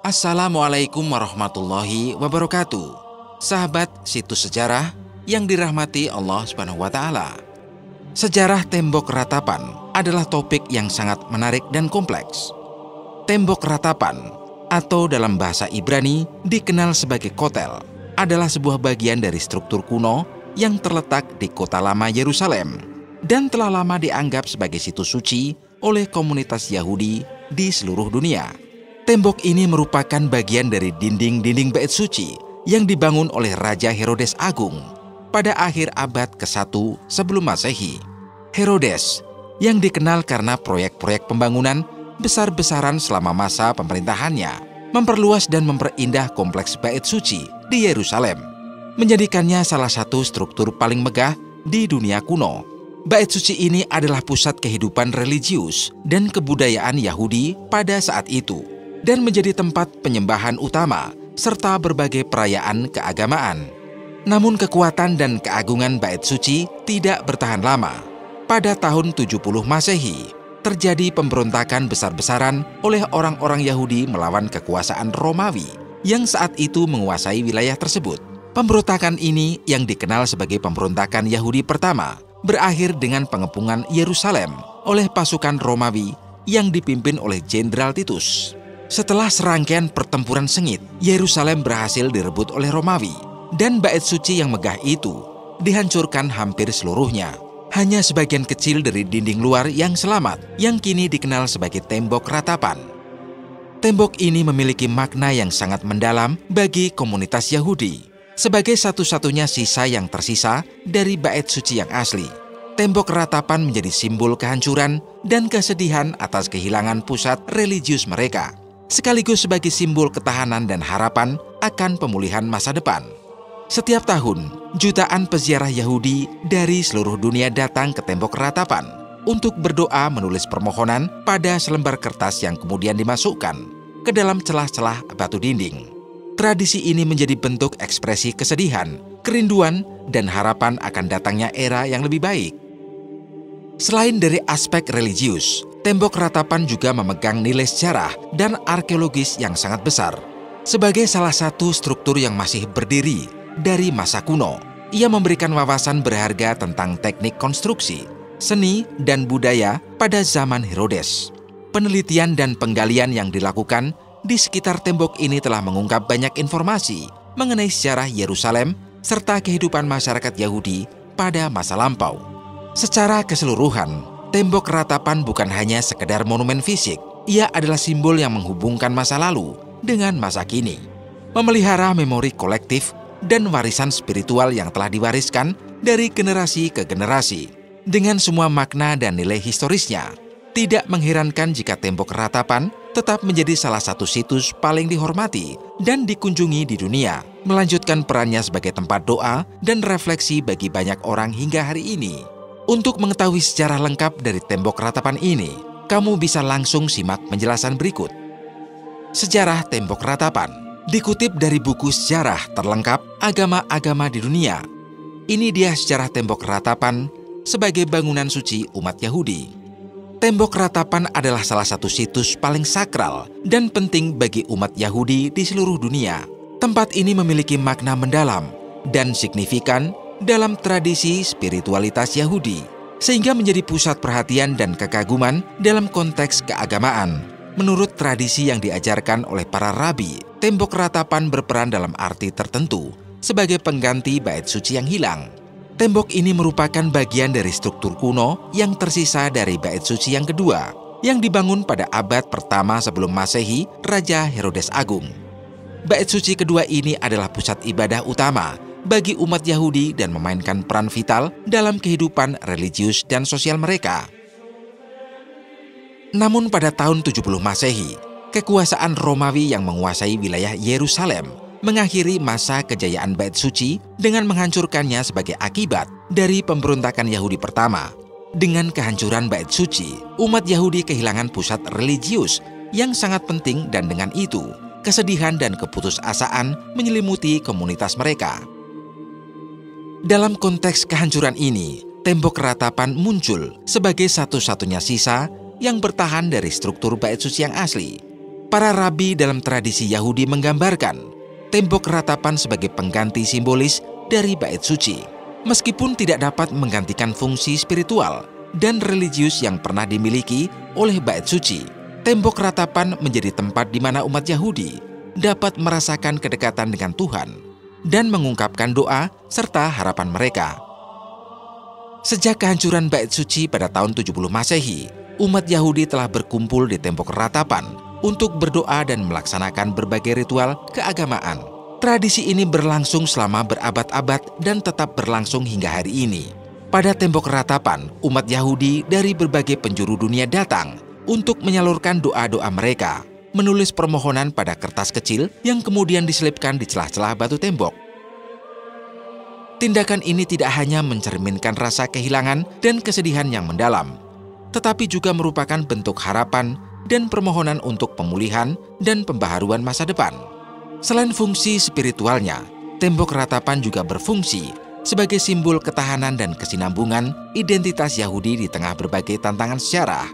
Assalamualaikum warahmatullahi wabarakatuh. Sahabat situs sejarah yang dirahmati Allah Subhanahu wa Ta'ala. Sejarah tembok ratapan adalah topik yang sangat menarik dan kompleks. Tembok ratapan atau dalam bahasa Ibrani dikenal sebagai kotel adalah sebuah bagian dari struktur kuno yang terletak di kota lama Yerusalem dan telah lama dianggap sebagai situs suci oleh komunitas Yahudi di seluruh dunia. Tembok ini merupakan bagian dari dinding-dinding bait suci yang dibangun oleh Raja Herodes Agung pada akhir abad ke-1 sebelum Masehi. Herodes yang dikenal karena proyek-proyek pembangunan besar-besaran selama masa pemerintahannya, memperluas dan memperindah kompleks bait suci di Yerusalem, menjadikannya salah satu struktur paling megah di dunia kuno. Bait suci ini adalah pusat kehidupan religius dan kebudayaan Yahudi pada saat itu, dan menjadi tempat penyembahan utama serta berbagai perayaan keagamaan. Namun kekuatan dan keagungan bait suci tidak bertahan lama. Pada tahun 70 Masehi, terjadi pemberontakan besar-besaran oleh orang-orang Yahudi melawan kekuasaan Romawi yang saat itu menguasai wilayah tersebut. Pemberontakan ini yang dikenal sebagai pemberontakan Yahudi pertama berakhir dengan pengepungan Yerusalem oleh pasukan Romawi yang dipimpin oleh Jenderal Titus. Setelah serangkaian pertempuran sengit, Yerusalem berhasil direbut oleh Romawi, dan bait suci yang megah itu dihancurkan hampir seluruhnya. Hanya sebagian kecil dari dinding luar yang selamat, yang kini dikenal sebagai tembok ratapan. Tembok ini memiliki makna yang sangat mendalam bagi komunitas Yahudi. Sebagai satu-satunya sisa yang tersisa dari bait suci yang asli, tembok ratapan menjadi simbol kehancuran dan kesedihan atas kehilangan pusat religius mereka, sekaligus sebagai simbol ketahanan dan harapan akan pemulihan masa depan. Setiap tahun, jutaan peziarah Yahudi dari seluruh dunia datang ke tembok ratapan untuk berdoa menulis permohonan pada selembar kertas yang kemudian dimasukkan ke dalam celah-celah batu dinding. Tradisi ini menjadi bentuk ekspresi kesedihan, kerinduan, dan harapan akan datangnya era yang lebih baik. Selain dari aspek religius, tembok ratapan juga memegang nilai sejarah dan arkeologis yang sangat besar. Sebagai salah satu struktur yang masih berdiri dari masa kuno, ia memberikan wawasan berharga tentang teknik konstruksi, seni, dan budaya pada zaman Herodes. Penelitian dan penggalian yang dilakukan di sekitar tembok ini telah mengungkap banyak informasi mengenai sejarah Yerusalem serta kehidupan masyarakat Yahudi pada masa lampau. Secara keseluruhan, tembok ratapan bukan hanya sekedar monumen fisik, ia adalah simbol yang menghubungkan masa lalu dengan masa kini, memelihara memori kolektif dan warisan spiritual yang telah diwariskan dari generasi ke generasi, dengan semua makna dan nilai historisnya. Tidak mengherankan jika tembok ratapan tetap menjadi salah satu situs paling dihormati dan dikunjungi di dunia, melanjutkan perannya sebagai tempat doa dan refleksi bagi banyak orang hingga hari ini. Untuk mengetahui sejarah lengkap dari tembok ratapan ini, kamu bisa langsung simak penjelasan berikut. Sejarah tembok ratapan dikutip dari buku sejarah terlengkap agama-agama di dunia. Ini dia sejarah tembok ratapan sebagai bangunan suci umat Yahudi. Tembok ratapan adalah salah satu situs paling sakral dan penting bagi umat Yahudi di seluruh dunia. Tempat ini memiliki makna mendalam dan signifikan dalam tradisi spiritualitas Yahudi, sehingga menjadi pusat perhatian dan kekaguman dalam konteks keagamaan. Menurut tradisi yang diajarkan oleh para rabi, tembok ratapan berperan dalam arti tertentu sebagai pengganti bait suci yang hilang. Tembok ini merupakan bagian dari struktur kuno yang tersisa dari bait suci yang kedua, yang dibangun pada abad pertama sebelum Masehi, Raja Herodes Agung. Bait suci kedua ini adalah pusat ibadah utama bagi umat Yahudi dan memainkan peran vital dalam kehidupan religius dan sosial mereka. Namun pada tahun 70 Masehi, kekuasaan Romawi yang menguasai wilayah Yerusalem mengakhiri masa kejayaan bait suci dengan menghancurkannya sebagai akibat dari pemberontakan Yahudi pertama. Dengan kehancuran bait suci, umat Yahudi kehilangan pusat religius yang sangat penting, dan dengan itu, kesedihan dan keputusasaan menyelimuti komunitas mereka. Dalam konteks kehancuran ini, tembok ratapan muncul sebagai satu-satunya sisa yang bertahan dari struktur bait suci yang asli. Para rabi dalam tradisi Yahudi menggambarkan tembok ratapan sebagai pengganti simbolis dari bait suci. Meskipun tidak dapat menggantikan fungsi spiritual dan religius yang pernah dimiliki oleh bait suci, tembok ratapan menjadi tempat di mana umat Yahudi dapat merasakan kedekatan dengan Tuhan dan mengungkapkan doa serta harapan mereka. Sejak kehancuran bait suci pada tahun 70 Masehi, umat Yahudi telah berkumpul di tembok ratapan untuk berdoa dan melaksanakan berbagai ritual keagamaan. Tradisi ini berlangsung selama berabad-abad dan tetap berlangsung hingga hari ini. Pada tembok ratapan, umat Yahudi dari berbagai penjuru dunia datang untuk menyalurkan doa-doa mereka, menulis permohonan pada kertas kecil yang kemudian diselipkan di celah-celah batu tembok. Tindakan ini tidak hanya mencerminkan rasa kehilangan dan kesedihan yang mendalam, tetapi juga merupakan bentuk harapan dan permohonan untuk pemulihan dan pembaharuan masa depan. Selain fungsi spiritualnya, tembok ratapan juga berfungsi sebagai simbol ketahanan dan kesinambungan identitas Yahudi di tengah berbagai tantangan sejarah.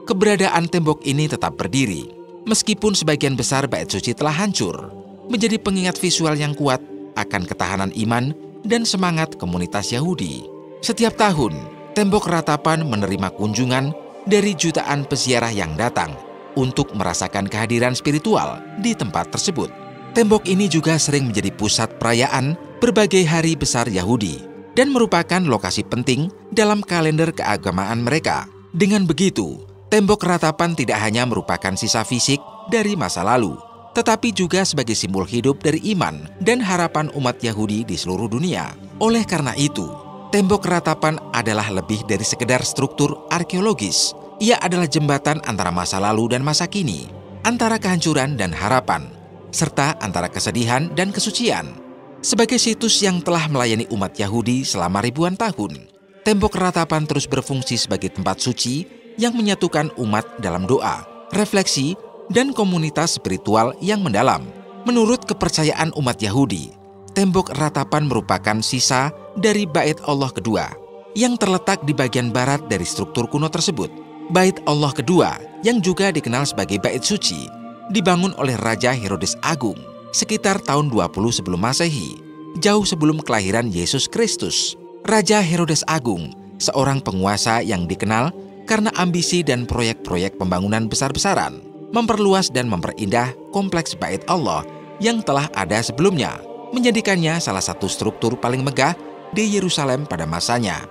Keberadaan tembok ini tetap berdiri, meskipun sebagian besar bait suci telah hancur, menjadi pengingat visual yang kuat akan ketahanan iman dan semangat komunitas Yahudi. Setiap tahun, tembok ratapan menerima kunjungan dari jutaan peziarah yang datang untuk merasakan kehadiran spiritual di tempat tersebut. Tembok ini juga sering menjadi pusat perayaan berbagai hari besar Yahudi dan merupakan lokasi penting dalam kalender keagamaan mereka. Dengan begitu, tembok ratapan tidak hanya merupakan sisa fisik dari masa lalu, tetapi juga sebagai simbol hidup dari iman dan harapan umat Yahudi di seluruh dunia. Oleh karena itu, tembok ratapan adalah lebih dari sekedar struktur arkeologis. Ia adalah jembatan antara masa lalu dan masa kini, antara kehancuran dan harapan, serta antara kesedihan dan kesucian. Sebagai situs yang telah melayani umat Yahudi selama ribuan tahun, tembok ratapan terus berfungsi sebagai tempat suci yang menyatukan umat dalam doa, refleksi, dan komunitas spiritual yang mendalam. Menurut kepercayaan umat Yahudi, tembok ratapan merupakan sisa dari Bait Allah kedua yang terletak di bagian barat dari struktur kuno tersebut. Bait Allah kedua, yang juga dikenal sebagai Bait Suci, dibangun oleh Raja Herodes Agung sekitar tahun 20 sebelum Masehi, jauh sebelum kelahiran Yesus Kristus. Raja Herodes Agung, seorang penguasa yang dikenal karena ambisi dan proyek-proyek pembangunan besar-besaran, memperluas dan memperindah kompleks Bait Allah yang telah ada sebelumnya, menjadikannya salah satu struktur paling megah di Yerusalem pada masanya.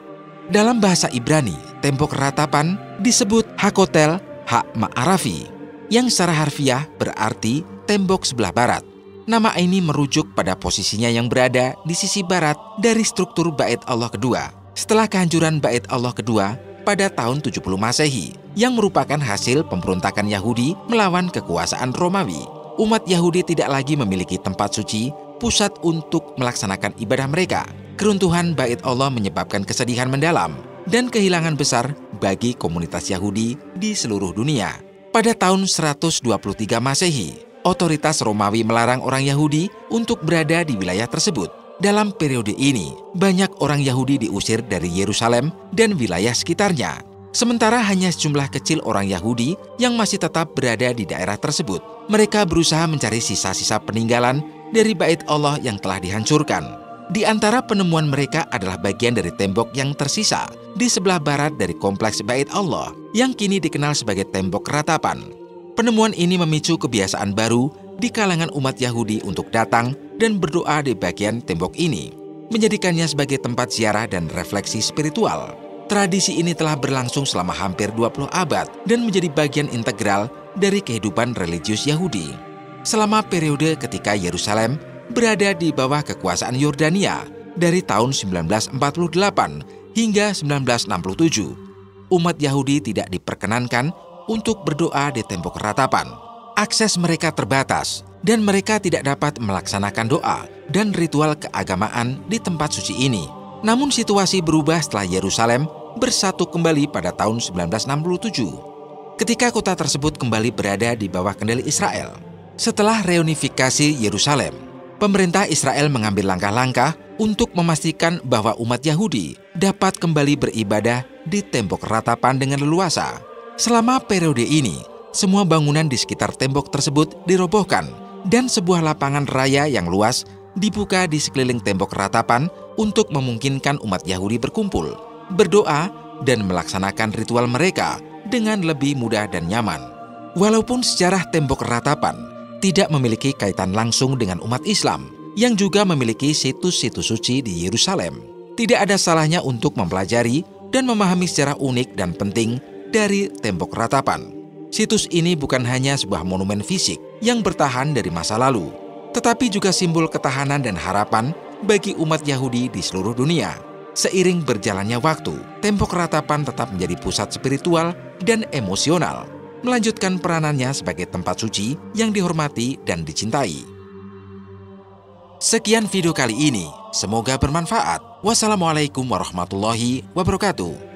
Dalam bahasa Ibrani, tembok ratapan disebut Hakotel Ha-Ma'arafi, yang secara harfiah berarti tembok sebelah barat. Nama ini merujuk pada posisinya yang berada di sisi barat dari struktur Bait Allah kedua. Setelah kehancuran Bait Allah kedua pada tahun 70 Masehi, yang merupakan hasil pemberontakan Yahudi melawan kekuasaan Romawi, umat Yahudi tidak lagi memiliki tempat suci, pusat untuk melaksanakan ibadah mereka. Keruntuhan Bait Allah menyebabkan kesedihan mendalam dan kehilangan besar bagi komunitas Yahudi di seluruh dunia. Pada tahun 123 Masehi, otoritas Romawi melarang orang Yahudi untuk berada di wilayah tersebut. Dalam periode ini, banyak orang Yahudi diusir dari Yerusalem dan wilayah sekitarnya. Sementara hanya sejumlah kecil orang Yahudi yang masih tetap berada di daerah tersebut. Mereka berusaha mencari sisa-sisa peninggalan dari Bait Allah yang telah dihancurkan. Di antara penemuan mereka adalah bagian dari tembok yang tersisa di sebelah barat dari kompleks Bait Allah yang kini dikenal sebagai tembok ratapan. Penemuan ini memicu kebiasaan baru di kalangan umat Yahudi untuk datang dan berdoa di bagian tembok ini, menjadikannya sebagai tempat ziarah dan refleksi spiritual. Tradisi ini telah berlangsung selama hampir 20 abad dan menjadi bagian integral dari kehidupan religius Yahudi. Selama periode ketika Yerusalem berada di bawah kekuasaan Yordania dari tahun 1948 hingga 1967, umat Yahudi tidak diperkenankan untuk berdoa di tembok ratapan. Akses mereka terbatas dan mereka tidak dapat melaksanakan doa dan ritual keagamaan di tempat suci ini. Namun situasi berubah setelah Yerusalem bersatu kembali pada tahun 1967, ketika kota tersebut kembali berada di bawah kendali Israel. Setelah reunifikasi Yerusalem, pemerintah Israel mengambil langkah-langkah untuk memastikan bahwa umat Yahudi dapat kembali beribadah di tembok ratapan dengan leluasa. Selama periode ini, Semua bangunan di sekitar tembok tersebut dirobohkan dan sebuah lapangan raya yang luas dibuka di sekeliling tembok ratapan untuk memungkinkan umat Yahudi berkumpul, berdoa, dan melaksanakan ritual mereka dengan lebih mudah dan nyaman. Walaupun sejarah tembok ratapan tidak memiliki kaitan langsung dengan umat Islam yang juga memiliki situs-situs suci di Yerusalem, tidak ada salahnya untuk mempelajari dan memahami sejarah unik dan penting dari tembok ratapan. Situs ini bukan hanya sebuah monumen fisik yang bertahan dari masa lalu, tetapi juga simbol ketahanan dan harapan bagi umat Yahudi di seluruh dunia. Seiring berjalannya waktu, tembok ratapan tetap menjadi pusat spiritual dan emosional, melanjutkan peranannya sebagai tempat suci yang dihormati dan dicintai. Sekian video kali ini, semoga bermanfaat. Wassalamualaikum warahmatullahi wabarakatuh.